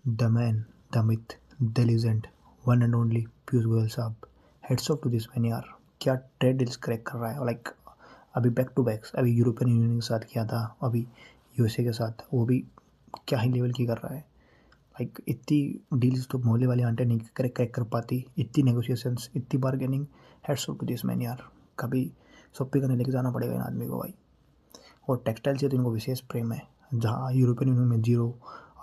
The man, the myth, the legend, one and only Piyush Goyal साहब। Hats off to this man यार, क्या trade deals crack कर रहा है। लाइक अभी बैक टू बैक्स, अभी यूरोपियन यूनियन के साथ किया था, अभी यूएसए के साथ, वो भी क्या ही लेवल की कर रहा है। लाइक इतनी डील्स तो मोहल्ले वाली आंटे नहीं क्रैक कर पाती, इतनी नेगोशिएशंस, इतनी bargaining. Heads off to this man यार, कभी शॉपिंग करने लेके जाना पड़ेगा इन आदमी को भाई। और टेक्सटाइल से तो इनको विशेष प्रेम है, जहाँ यूरोपियन यूनियन में जीरो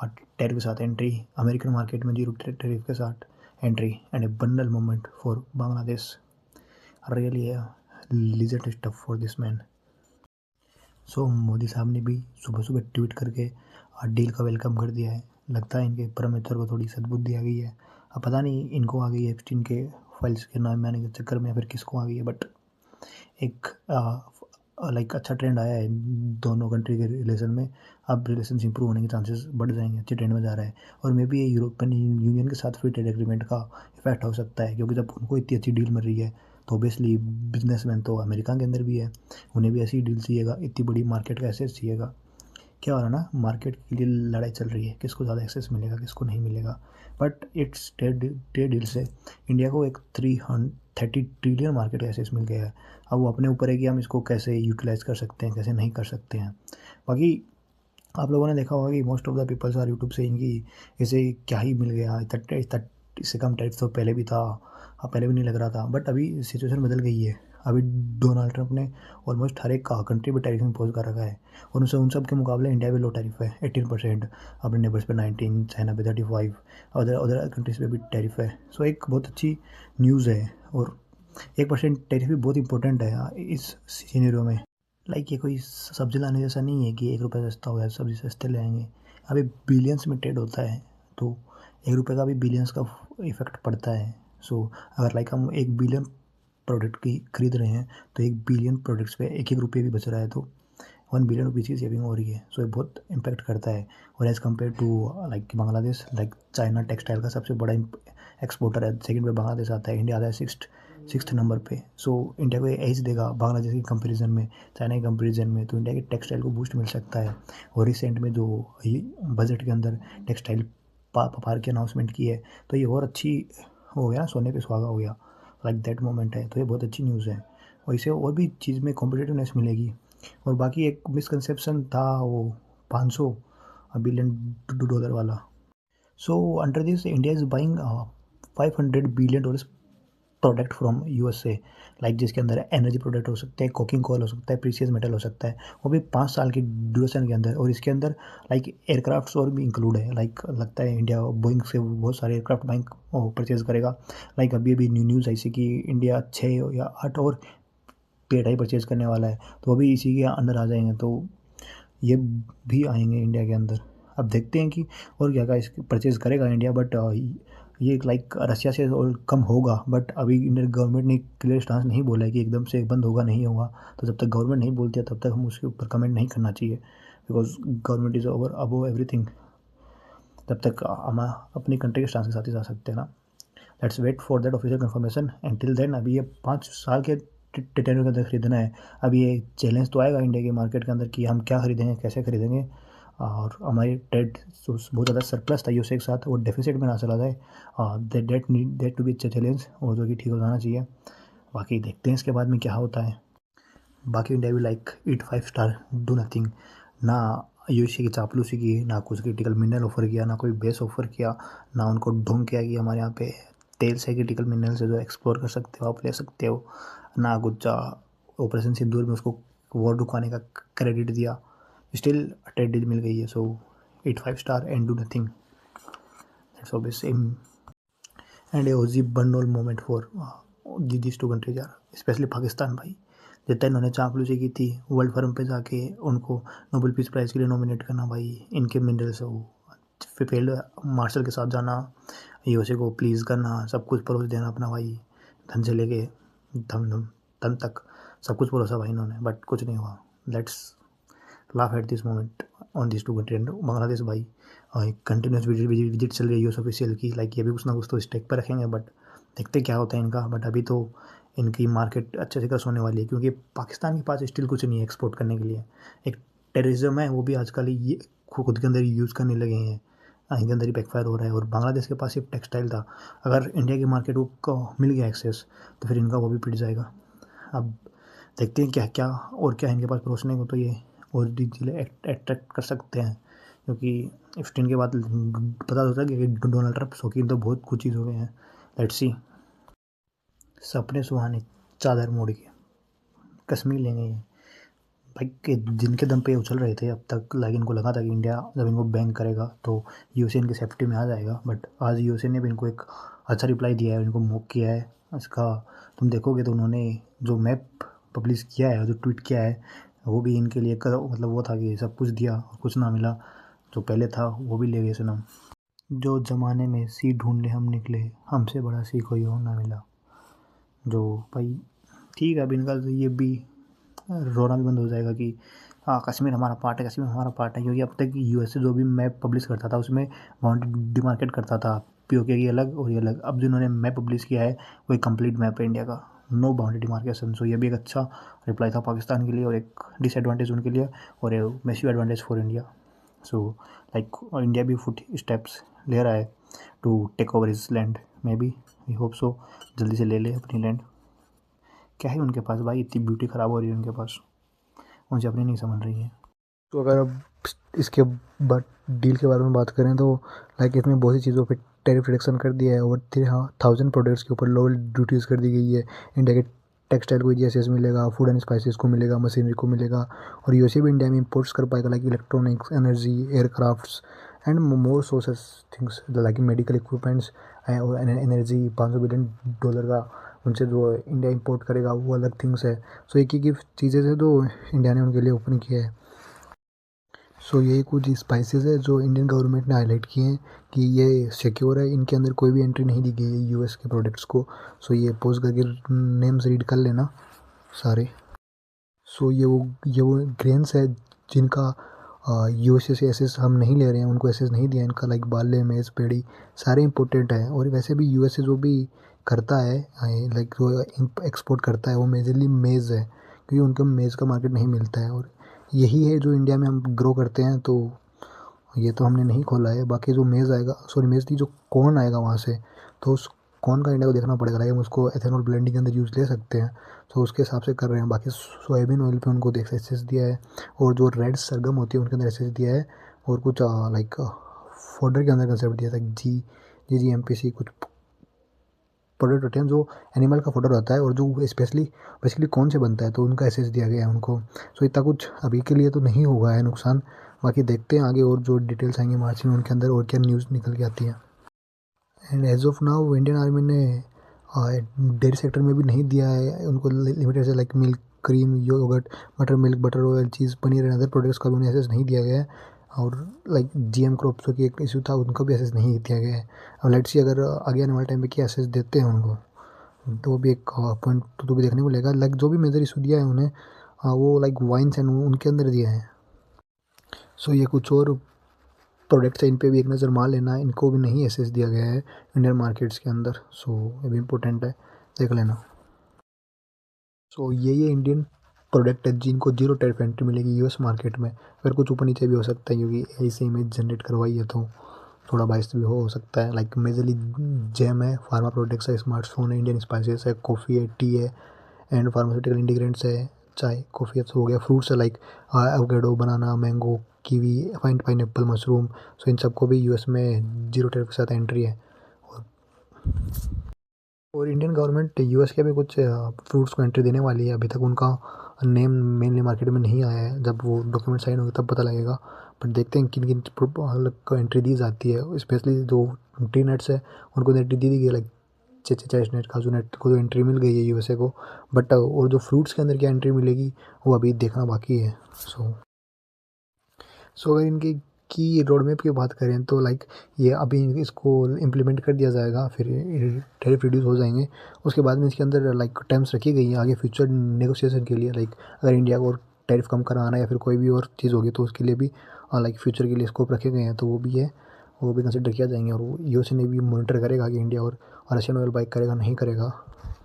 टैरिफ के साथ एंट्री, अमेरिकन मार्केट में जीरो टैरिफ के साथ entry, and a bundle moment for Bangladesh. Really legend stuff for this man. So Modi साहब ने भी सुबह सुबह ट्वीट करके डील का वेलकम कर दिया है। लगता है इनके परम मित्र को थोड़ी सद्बुद्धि आ गई है। अब पता नहीं इनको आ गई है एप्स्टीन के फाइल्स के नाम में आने के चक्कर में, या फिर किसको आ गई है, बट एक लाइक अच्छा ट्रेंड आया है दोनों कंट्री के रिलेशन में। अब रिलेशन इंप्रूव होने के चांसेस बढ़ जाएंगे, अच्छे ट्रेंड में जा रहा है। और मे बी ये यूरोपियन यूनियन के साथ फ्री ट्रेड एग्रीमेंट का इफेक्ट हो सकता है, क्योंकि जब उनको इतनी अच्छी डील मिल रही है तो ऑब्वियसली बिजनेसमैन तो अमेरिका के अंदर भी है, उन्हें भी ऐसी डील चाहिएगा, इतनी बड़ी मार्केट का एक्सेस चाहिएगा। क्या हो रहा है ना, मार्केट के लिए लड़ाई चल रही है, किसको ज़्यादा एक्सेस मिलेगा, किसको नहीं मिलेगा। बट इट्स ट्रेड डील से इंडिया को एक 330 ट्रिलियन मार्केट का एक्सेस मिल गया है। अब वो अपने ऊपर है कि हम इसको कैसे यूटिलाइज़ कर सकते हैं, कैसे नहीं कर सकते हैं। बाकी आप लोगों ने देखा होगा कि most of the peoples are YouTube से इनकी इसे क्या ही मिल गया, इससे कम टैरिफ तो पहले भी था। हाँ, पहले भी नहीं लग रहा था, बट अभी सिचुएशन बदल गई है। अभी डोनाल्ड ट्रंप ने ऑलमोस्ट हर एक कंट्री पर टैरिफ इम्पोज कर रखा है, और उन सब के मुकाबले इंडिया पे लो टैरिफ है 18%। अपने नेबर्स पे 19, चाइना पे 35, अदर कंट्रीज पे भी टैरिफ है। सो एक बहुत अच्छी न्यूज़ है। और 1% टैरिफ भी बहुत इंपॉर्टेंट है इस सीनेरियो में। लाइक ये कोई सब्जी लाने जैसा नहीं है कि 1 रुपये सस्ता हो गया सब्जी सस्ते ले आएंगे। अभी बिलियंस में ट्रेड होता है, तो 1 रुपये का भी बिलियंस का इफेक्ट पड़ता है। सो अगर लाइक हम 1 बिलियन प्रोडक्ट की खरीद रहे हैं, तो 1 बिलियन प्रोडक्ट्स पे 1 1 रुपये भी बच रहा है, तो 1 बिलियन रुपीज़ की सेविंग हो रही है। सो ये बहुत इम्पैक्ट करता है। और as compare to like Bangladesh, like China textile का सबसे बड़ा एक्सपोर्टर है, सेकंड पे बांग्लादेश आता है, इंडिया आता है सिक्स्थ नंबर पे। सो इंडिया को एज देगा बांग्लादेश की कंपैरिजन में, चाइना के कंपैरिजन में, तो इंडिया की टेक्सटाइल को बूस्ट मिल सकता है। और रिसेंट में जो बजट के अंदर टेक्सटाइल पार की अनाउंसमेंट की है, तो ये और अच्छी हो गया, सोने पे सुहागा हो गया, लाइक दैट मोमेंट है। तो ये बहुत अच्छी न्यूज़ है, और इससे और भी चीज़ में कॉम्पिटिटिवनेस मिलेगी। और बाकी एक मिसकंसेप्शन था वो 500 बिलियन डॉलर वाला। So under this India is buying $500 billion product from USA, like जिसके अंदर एनर्जी प्रोडक्ट हो सकते हैं, कोकिंग कोल हो सकता है, प्रीशियस मेटल हो सकता है, वो भी 5 साल की ड्यूरेशन के अंदर। और इसके अंदर लाइक एयरक्राफ्ट्स और भी इंक्लूड है। लाइक लगता है इंडिया बोइंग से बहुत सारे एयरक्राफ्ट बाइंग परचेज करेगा। लाइक अभी अभी न्यूज़ ऐसी कि इंडिया 6 या 8 और पेटाई परचेज करने वाला है, तो वो भी इसी के अंडर आ जाएंगे। तो ये भी आएंगे इंडिया के अंदर। अब देखते हैं कि और क्या क्या इसकी परचेज़ करेगा इंडिया, बट ये लाइक रशिया से और कम होगा। बट अभी इंडियन गवर्नमेंट ने क्लियर स्टांस नहीं बोला है कि एकदम से बंद होगा, नहीं होगा। तो जब तक गवर्नमेंट नहीं बोलती है तब तक हम उसके ऊपर कमेंट नहीं करना चाहिए, because government is over above everything. तब तक हम अपनी कंट्री के स्टांस के साथ ही जा सकते हैं ना। Let's wait for that official confirmation. Until then अभी ये 5 साल के टेन्योर के अंदर खरीदना है। अभी ये चैलेंज तो आएगा इंडिया के मार्केट के अंदर कि हम क्या खरीदेंगे, कैसे खरीदेंगे, और हमारी ट्रेड बहुत ज़्यादा सरप्लस था यूएसए के साथ, वो डेफिसिट में ना चला जाए। दैट टू बी अच्छा चैलेंज, और जो कि ठीक हो जाना चाहिए। बाकी देखते हैं इसके बाद में क्या होता है। बाकी इंडिया भी like eat 5 star, do nothing. ना यूएसए की चापलूसी की, ना कुछ क्रिटिकल मिनरल ऑफर किया, ना कोई बेस ऑफर किया, ना उनको ढूंढ किया कि हमारे यहाँ पे तेल से क्रिटिकल मिनरल से जो एक्सप्लोर कर सकते हो, आप ले सकते हो। ना कुछ ऑपरेशन सिंदूर में उसको वॉर रुकाने का क्रेडिट दिया। स्टिल ट्रेड डील मिल गई है। So eat 5 star and do nothing, that's always same. And a OG Burnol moment for this two countries यार, स्पेशली पाकिस्तान भाई। जितना इन्होंने चापलूसी की थी वर्ल्ड फोरम पे जाके उनको नोबेल पीस प्राइज़ के लिए नॉमिनेट करना भाई, इनके मिनरल्स हो, फिर फील्ड मार्शल के साथ जाना, यूएसए को प्लीज़ करना, सब कुछ परोस देना अपना भाई, धन से लेके दम तक सब कुछ परोसा भाई इन्होंने, बट कुछ नहीं हुआ। Let's laugh at this moment on this two country. And Bangladesh भाई कंटिन्यूस विजिट चल रही है यूएस ऑफिशियल की, लाइक ये भी कुछ ना कुछ तो स्टेक पर रखेंगे, बट देखते क्या होता है इनका। बट अभी तो इनकी मार्केट अच्छे से क्रस होने वाली है, क्योंकि पाकिस्तान के पास स्टिल कुछ नहीं है एक्सपोर्ट करने के लिए। एक टेररिज्म है, वो भी आजकल ये खुद के अंदर यूज़ करने लगे हैं। इनके अंदर ही बैकफायर हो रहा है। और बांग्लादेश के पास सिर्फ टेक्सटाइल था, अगर इंडिया की मार्केट को मिल गया एक्सेस तो फिर इनका वो भी पिट जाएगा। अब देखते हैं क्या क्या और क्या इनके पास परोसने को, तो ये और चीज़ें अट्रैक्ट कर सकते हैं, क्योंकि 15 के बाद पता होता है कि डोनाल्ड ट्रंप शौकीन तो बहुत कुछ चीज़ हो गए हैं। Let's see. सपने सुहाने चादर मोड़ के कश्मीर लेंगे ये भाई के जिनके दम पे ये उछल रहे थे अब तक, लाइक इनको लगा था कि इंडिया जब इनको बैंक करेगा तो यूएसए इनकी सेफ्टी में आ जाएगा। बट आज यूएसए ने भी इनको एक अच्छा रिप्लाई दिया है, इनको मूव किया है। इसका तुम देखोगे तो उन्होंने जो मैप पब्लिश किया है, जो ट्वीट किया है, वो भी इनके लिए मतलब वो था कि सब कुछ दिया और कुछ ना मिला, जो पहले था वो भी ले गए सनम। जो ज़माने में सी ढूंढने हम निकले, हमसे बड़ा सी कोई और ना मिला। जो भाई ठीक है, अब इनका तो ये भी रोना भी बंद हो जाएगा कि हाँ कश्मीर हमारा पार्ट है, कश्मीर हमारा पार्ट है, क्योंकि अब तक यूएसए जो भी मैप पब्लिश करता था उसमें बाउंड्री डिमार्केट करता था, पीओके की अलग और ये अलग। अब जिन्होंने मैप पब्लिश किया है वो एक कंप्लीट मैप है इंडिया का, नो बाउंड्री डिमार्केशन। सो ये भी एक अच्छा रिप्लाई था पाकिस्तान के लिए और एक डिसएडवांटेज उनके लिए और एक massive advantage for India. So like India भी फुट स्टेप्स ले रहा है to take over his land, maybe we hope so जल्दी से ले ले अपनी लैंड। क्या है उनके पास भाई, इतनी ब्यूटी ख़राब हो रही है उनके पास, मुझे अपनी नहीं समझ रही है। तो अगर अब इसके बाद डील के बारे में बात करें तो लाइक इसमें बहुत सी चीज़ों पे टैरिफ रिडक्शन कर दिया है। ओवर 3000 प्रोडक्ट्स के ऊपर लोअर ड्यूटीज़ कर दी गई है। इंडिया के टेक्सटाइल को जीएसएस मिलेगा, फूड एंड स्पाइसेस को मिलेगा, मशीनरी को मिलेगा, और यूएसए भी इंडिया में इंपोर्ट्स कर पाएगा like electronics, energy, aircrafts and more sources things like medical equipments और एनर्जी। $500 बिलियन का उनसे जो इंडिया इंपोर्ट करेगा वो अलग थिंग्स है। सो एक ही चीज़ें से तो इंडिया ने उनके लिए ओपन किया है। सो यही कुछ स्पाइसेस है जो इंडियन गवर्नमेंट ने हाईलाइट किए हैं कि ये सिक्योर है, इनके अंदर कोई भी एंट्री नहीं दी गई है यूएस के प्रोडक्ट्स को। सो ये पोस्ट करके नेम्स रीड कर लेना सारे। सो ये वो ग्रेन्स है जिनका यूएसए से एसेस हम नहीं ले रहे हैं, उनको एसेस नहीं दिया इनका, लाइक बार्ले, मेज, पेड़ी सारे इंपॉर्टेंट है। और वैसे भी यूएसए जो भी करता है लाइक जो एक्सपोर्ट करता है वो मेजरली मेज़ है, क्योंकि उनको मेज़ का मार्केट नहीं मिलता है और यही है जो इंडिया में हम ग्रो करते हैं। तो ये तो हमने नहीं खोला है, बाकी जो मेज़ आएगा, सॉरी मेज़ नहीं, जो कॉर्न आएगा वहाँ से, तो उस कॉर्न का इंडिया को देखना पड़ेगा, लाइक हम उसको एथेनॉल ब्लेंडिंग के अंदर यूज़ ले सकते हैं। तो उसके हिसाब से कर रहे हैं। बाकी सोयाबीन ऑयल पे उनको देख एसेस दिया है, और जो रेड सरगम होती है उनके अंदर एसेस दिया है, और कुछ लाइक फॉडर के अंदर कंसेप्ट दिया था GGMPC कुछ प्रोडक्ट होते हैं जो एनिमल का फॉडर होता है और जो स्पेशली बेसिकली कौन से बनता है, तो उनका एसेस दिया गया है उनको। सो इतना कुछ अभी के लिए तो नहीं होगा है नुकसान, बाकी देखते हैं आगे और जो डिटेल्स आएंगे मार्च में उनके अंदर और क्या न्यूज़ निकल के आती है। And as of now Indian army ने डेयरी सेक्टर में भी नहीं दिया है उनको लिमिटेड से, like milk, cream, yogurt, buttermilk, butter oil, cheese, paneer and other products का भी उन्हें एसेस नहीं दिया गया है। और लाइक जीएम क्रॉप्स की एक इशू था, उनको भी एसेस नहीं दिया गया है। अब लेट्स सी अगर आगे आने वाले टाइम पे क्या एसेस देते हैं उनको, तो वो भी एक पॉइंट तो भी देखने को मिलेगा। लाइक जो भी मेजर इशू दिया है उन्हें वो लाइक वाइन्स एंड उनके अंदर दिया है। सो ये कुछ और प्रोडक्ट्स है, इन पे भी एक नज़र मार लेना, इनको भी नहीं एसेस दिया गया है इंडियन मार्केट्स के अंदर। सो ये भी इम्पोर्टेंट है, देख लेना। सो ये इंडियन प्रोडक्ट है जिनको जीरो टैरिफ एंट्री मिलेगी यूएस मार्केट में। अगर कुछ ऊपर नीचे भी हो सकता है क्योंकि ऐसे इमेज जनरेट करवाई है तो थोड़ा बाइस भी हो सकता है। लाइक मेजरली जेम है, फार्मा प्रोडक्ट्स है, स्मार्टफोन है, इंडियन स्पाइसेस है, कॉफ़ी है, टी है एंड फार्मास्यूटिकल इंग्रेडिएंट्स है, चाय, कॉफ़ी हो गया, फ्रूट्स है लाइक एवोकेडो, बनाना, मैंगो, कीवी, पाइनएप्पल, मशरूम। सो इन सबको भी यूएस में जीरो टैरिफ के साथ एंट्री है। और इंडियन गवर्नमेंट यूएस के भी कुछ फ्रूट्स को एंट्री देने वाली है। अभी तक उनका नेम मेनली मार्केट में नहीं आया है, जब वो डॉक्यूमेंट साइन होंगे तब पता लगेगा। बट देखते हैं किन किन को एंट्री दी जाती है। स्पेशली जो ट्री नट्स है उनको एंट्री दी गई, लाइक चेस्टनट, काजू नट को तो एंट्री मिल गई है यूएसए को। बट और जो फ्रूट्स के अंदर क्या एंट्री मिलेगी वो अभी देखना बाकी है। सो अगर इनकी की रोड मैप की बात करें तो लाइक ये अभी इसको इम्प्लीमेंट कर दिया जाएगा, फिर टैरिफ रिड्यूस हो जाएंगे। उसके बाद में इसके अंदर लाइक टर्म्स रखी गई हैं आगे फ्यूचर नेगोशिएशन के लिए, लाइक अगर इंडिया को टैरिफ कम कराना या फिर कोई भी और चीज़ होगी तो उसके लिए भी लाइक फ्यूचर के लिए स्कोप रखे गए हैं, तो वो भी है, वो भी कंसिडर किया जाएंगे। और यूएसए ने भी मॉनिटर करेगा कि इंडिया और रशियन ऑयल बाइक करेगा नहीं करेगा।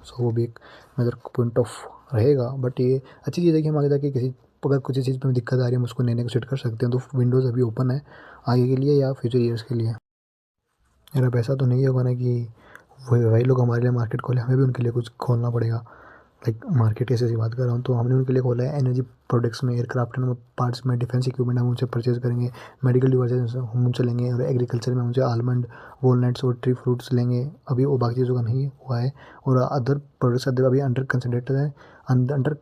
सो वो भी एक मेजर पॉइंट ऑफ रहेगा। बट ये अच्छी चीज़ है कि हम आगे जाके किसी अगर कुछ चीज़ में दिक्कत आ रही है हम उसको नए नेगोशिएट कर सकते हैं। तो विंडोज़ अभी ओपन है आगे के लिए या फ्यूचर ईयर्स के लिए। यार अब ऐसा तो नहीं होगा ना कि वही लोग हमारे लिए मार्केट खोले, हमें भी उनके लिए कुछ खोलना पड़ेगा। लाइक मार्केट कैसे की बात कर रहा हूँ, तो हमने उनके लिए खोला है एनर्जी प्रोडक्ट्स में, एयरक्राफ्ट में, पार्ट्स में, डिफेंस इक्विपमेंट हम उनसे परचेज करेंगे, मेडिकल डिवाइसेज हम उनसे लेंगे, और एग्रीकल्चर में उनसे आलमंड, वॉलनट्स और ट्री फ्रूट्स लेंगे। अभी वो बाकी चीज़ों का नहीं हुआ है। और अदर प्रोडक्ट्स अभी अंडर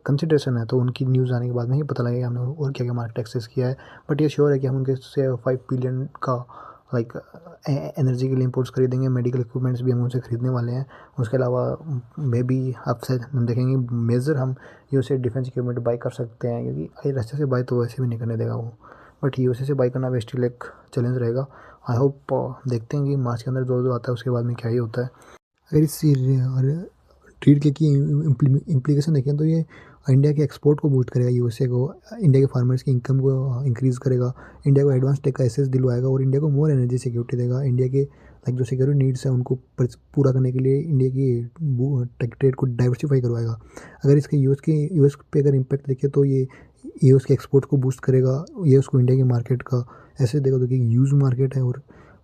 कंसिडरेशन है, तो उनकी न्यूज़ आने के बाद में ही पता लगेगा हमने और क्या क्या मार्केट एक्सेस किया है। बट ये श्योर है कि हम उनके से 5 बिलियन का लाइक एनर्जी के लिए इंपोर्ट्स खरीदेंगे, मेडिकल इक्विपमेंट्स भी हम उनसे खरीदने वाले हैं। उसके अलावा मे बी आप शायद हम देखेंगे मेजर हम यूएसए डिफेंस इक्विपमेंट बाई कर सकते हैं, क्योंकि रशिया से बाई तो वैसे भी नहीं करने देगा वो, बट यूएसए से बाई करना भी स्टिल एक चैलेंज रहेगा। आई होप देखते हैं कि मार्च के अंदर जो आता है उसके बाद में क्या ही होता है। अगर इस ट्रेड की इम्प्लीकेशन देखें तो ये इंडिया के एक्सपोर्ट को बूस्ट करेगा, यूएसए को, इंडिया के फार्मर्स की इनकम को इंक्रीज़ करेगा, इंडिया को एडवांस टेक का एक्सेस दिलवाएगा और इंडिया को मोर एनर्जी सिक्योरिटी देगा। इंडिया के लाइक जो सिक्योरिटी नीड्स हैं उनको पूरा करने के लिए इंडिया की ट्रेड को डाइवर्सिफाई करवाएगा। अगर इसके यूएस पे अगर इम्पैक्ट देखें तो ये यूएस के एक्सपोर्ट को बूस्ट करेगा, ये उसको इंडिया के मार्केट का ऐसे देगा तो कि यूज मार्केट है, और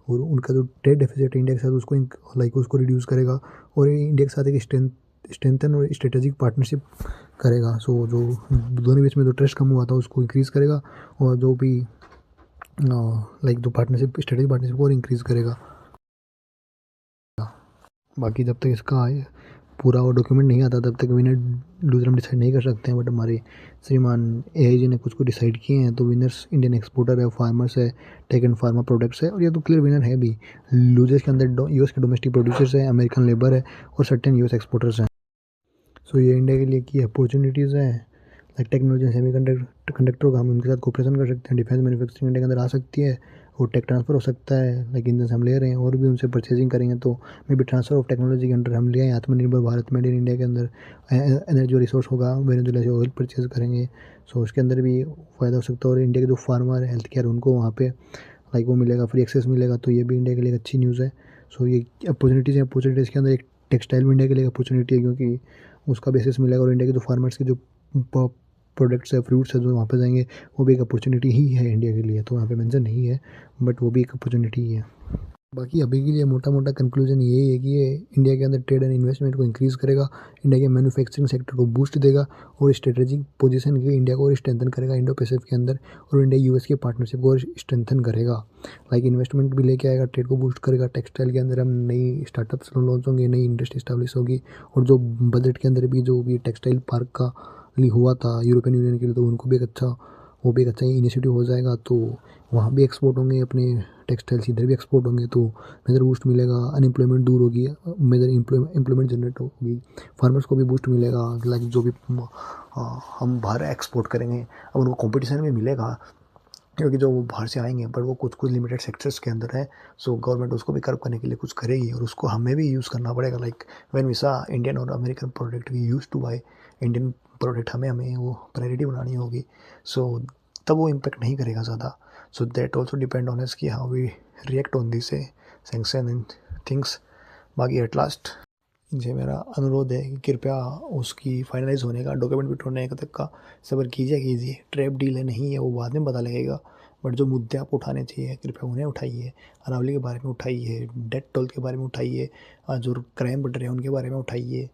उनका जो ट्रेड डेफिसिट है इंडिया के साथ उसको लाइक उसको रिड्यूस करेगा, और इंडिया के साथ एक स्ट्रेंथन और स्ट्रेटेजिक पार्टनरशिप करेगा। सो जो दोनों बीच में जो ट्रस्ट कम हुआ था उसको इंक्रीज़ करेगा, और जो भी लाइक जो पार्टनरशिप स्ट्रेटेजिक पार्टनरशिप को और इंक्रीज़ करेगा। बाकी जब तक इसका पूरा वो डॉक्यूमेंट नहीं आता तब तक विनर लूजर हम डिसाइड नहीं कर सकते हैं। बट हमारे श्रीमान एआईजी ने कुछ डिसाइड किए हैं, तो विनर्स इंडियन एक्सपोर्टर है, फार्मर्स है, टेक एंड फार्मा प्रोडक्ट्स है, और ये तो क्लियर विनर है भी। लूजर्स के अंदर यूएस के डोमेस्टिक प्रोड्यूसर्स है, अमेरिकन लेबर है, और सर्टेन यूएस एक्सपोर्टर्स हैं। सो ये इंडिया के लिए की अपॉर्चुनिटीज़ हैं, लाइक टेक्नोलॉजी सेमी कंडक्टर का हम उनके साथ कोऑपरेशन कर सकते हैं, डिफेंस मैन्युफैक्चरिंग इंडिया के अंदर आ सकती है, और टेक ट्रांसफ़र हो सकता है। लाइक इंजन हम ले रहे हैं और भी उनसे परचेजिंग करेंगे तो may be transfer of technology के अंडर हम ले आए आत्मनिर्भर भारत मेड इन इंडिया के अंदर। एनर्जी और रिसोर्स होगा, वेनेजुएला से ऑयल परचेज करेंगे, सो उसके अंदर भी फ़ायदा हो सकता है। और इंडिया के जो फार्मर है, हेल्थ केयर, उनको वहाँ पे लाइक वो मिलेगा, फ्री एक्सेस मिलेगा, तो ये भी इंडिया के लिए एक अच्छी न्यूज़ है। सो ये अपॉर्चुनिटीज़ के अंदर एक टेक्सटाइल भी इंडिया के लिए अपॉर्चुनिटी है, क्योंकि उसका बेसिस मिलेगा, और इंडिया के जो फार्मर्स के जो प्रोडक्ट्स है, फ्रूट्स है जो वहाँ पे जाएंगे, वो भी एक अपॉर्चुनिटी ही है इंडिया के लिए। तो वहाँ पे मेंशन नहीं है, बट वो भी एक अपॉर्चुनिटी ही है। बाकी अभी के लिए मोटा मोटा कंक्लूजन यही है कि ये इंडिया के अंदर ट्रेड एंड इन्वेस्टमेंट को इंक्रीज़ करेगा, इंडिया के मैन्युफैक्चरिंग सेक्टर को बूस्ट देगा, और स्ट्रेटेजिक पोजीशन के इंडिया को और स्ट्रेंथन करेगा इंडो पैसिफिक के अंदर, और इंडिया यूएस की पार्टनरशिप को और स्ट्रेंथन करेगा। लाइक इन्वेस्टमेंट भी लेके आएगा, ट्रेड को बूस्ट करेगा, टेक्सटाइल के अंदर हम नई स्टार्टअप्स लॉन्च होंगे, नई इंडस्ट्री स्टैब्लिश होगी, और जो बजट के अंदर भी जो भी टेक्सटाइल पार्क का हुआ था यूरोपियन यूनियन के लिए, तो उनको भी एक अच्छा इनिशिएटिव हो जाएगा। तो वहाँ भी एक्सपोर्ट होंगे अपने टेक्सटाइल्स, इधर भी एक्सपोर्ट होंगे, तो मेजर बूस्ट मिलेगा, अनएम्प्लॉयमेंट दूर होगी, मेजर एम्प्लॉयमेंट जनरेट होगी, फार्मर्स को भी बूस्ट मिलेगा। लाइक जो भी हम बाहर एक्सपोर्ट करेंगे अब उनको कंपटीशन भी मिलेगा, क्योंकि जो वो बाहर से आएंगे पर वो कुछ लिमिटेड सेक्टर्स के अंदर है। सो गवर्नमेंट उसको भी कर्व करने के लिए कुछ करेगी, और उसको हमें भी यूज़ करना पड़ेगा। Like when we saw Indian और American product we use to buy Indian product, हमें वो प्रायोरिटी बनानी होगी। सो तब वो इम्पेक्ट नहीं करेगा ज़्यादा। So that also depend on us कि how we react on this sanction and things. बाकी एट लास्ट जी मेरा अनुरोध है कि कृपया उसकी फाइनलाइज होने का, डॉक्यूमेंट बिट होने तक का सब्र कीजिए। ट्रैप डील है नहीं है वो बाद में पता लगेगा, बट जो मुद्दे आप उठाने चाहिए कृपया उन्हें उठाइए। अरावली के बारे में उठाइए, डेथ टोल के बारे में उठाइए, जो क्राइम बढ़ रहे हैं उनके बारे में उठाइए,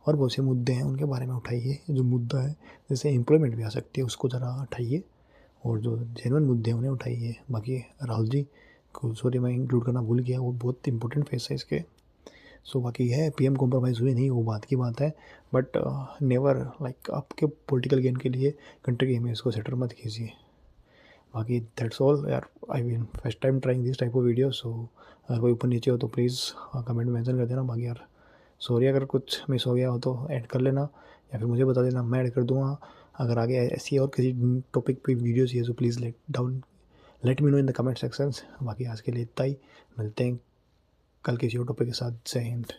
और बहुत से मुद्दे हैं उनके बारे में उठाइए। जो मुद्दा है जैसे एम्प्लॉयमेंट भी आ सकती है उसको ज़रा उठाइए, और जो जेन्युइन मुद्दे हैं उन्हें उठाइए। बाकी राहुल जी को सॉरी मैं इंक्लूड करना भूल गया, वो बहुत इंपॉर्टेंट फेस है इसके। सो बाकी है पीएम कॉम्प्रोमाइज़ हुई नहीं, वो बात की बात है, बट नेवर लाइक आपके पॉलिटिकल गेन के लिए कंट्री के इमेज को सेटर मत कीजिए। बाकी दैट्स ऑल यार, I mean first time trying this type of video. So अगर कोई ऊपर नीचे हो तो प्लीज़ कमेंट में मेंशन कर देना। बाकी यार सॉरी अगर कुछ मिस हो गया हो तो ऐड कर लेना, या फिर मुझे बता देना, मैं ऐड कर दूँगा। अगर आगे ऐसी और किसी टॉपिक पे वीडियो चाहिए तो please let me know in the comment sections. बाकी आज के लिए इतना ही, मिलते हैं कल किसी और टॉपिक के साथ। जय हिंद।